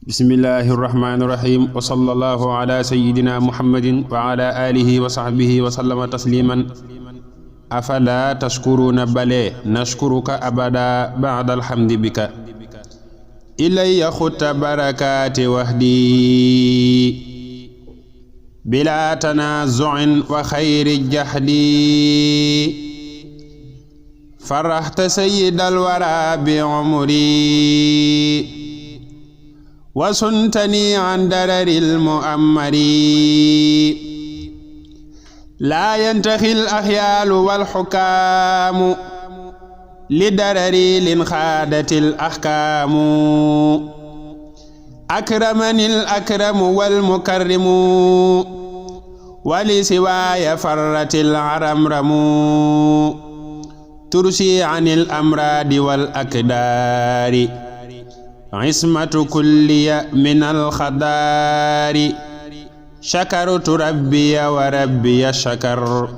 bismillahi irrahmani irrahim wa sallallahu ala sayidina muhammadin wa ala alihi wa sahbihi wa sallama tasliman afala tashkuruna bale nashkuruka abada ba'da alhamdi bika ilayya khutta barakati wahdi bila tanazu'in wa khayri jahdi farahta sayyidal wara bi umri وسنتني عن درر المؤمر لا ينتخي الأخيال والحكام لدرر لانخادت الأحكام أكرمني الأكرم والمكرم ولسواي فرت العرمرم ترسي عن الأمراض والأكدار عصمة كلي من الخضار شكرت ربي وربي شكر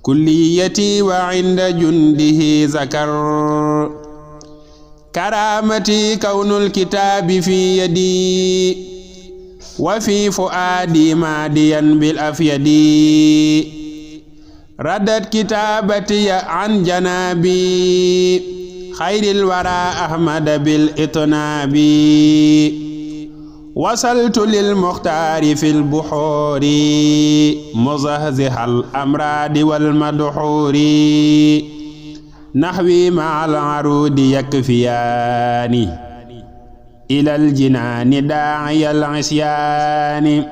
كليتي وعند جنده ذكر كرامتي كون الكتاب في يدي وفي فؤادي ماديا بالأفيد ردت كتابتي عن جنابي خير الورى أحمد بالإطناب وصلت للمختار في البحور مزهزح الأمراض والمدحور نحوي مع العروض يكفياني إلى الجنان داعي العصيان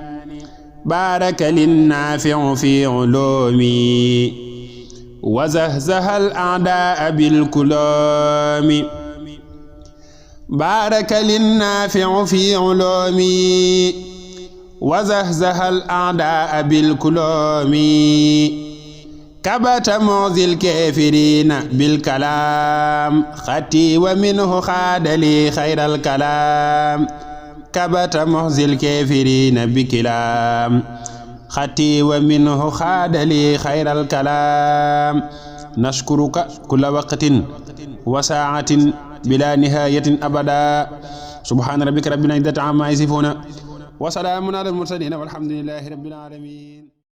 بارك للنافع في علومي وزهزه الأعداء بالكلام بارك للنافع في علومي وزهزه الأعداء بالكلام كبت معذي الكافرين بالكلام خطي ومنه خاد لي خير الكلام كبت معذي الكافرين بكلام خطي ومنه خاد لي خير الكلام نشكرك كل وقت وساعة بلا نهاية أبدا سبحان ربك رب العزة عما يصفون وسلام على المرسلين والحمد لله رب العالمين.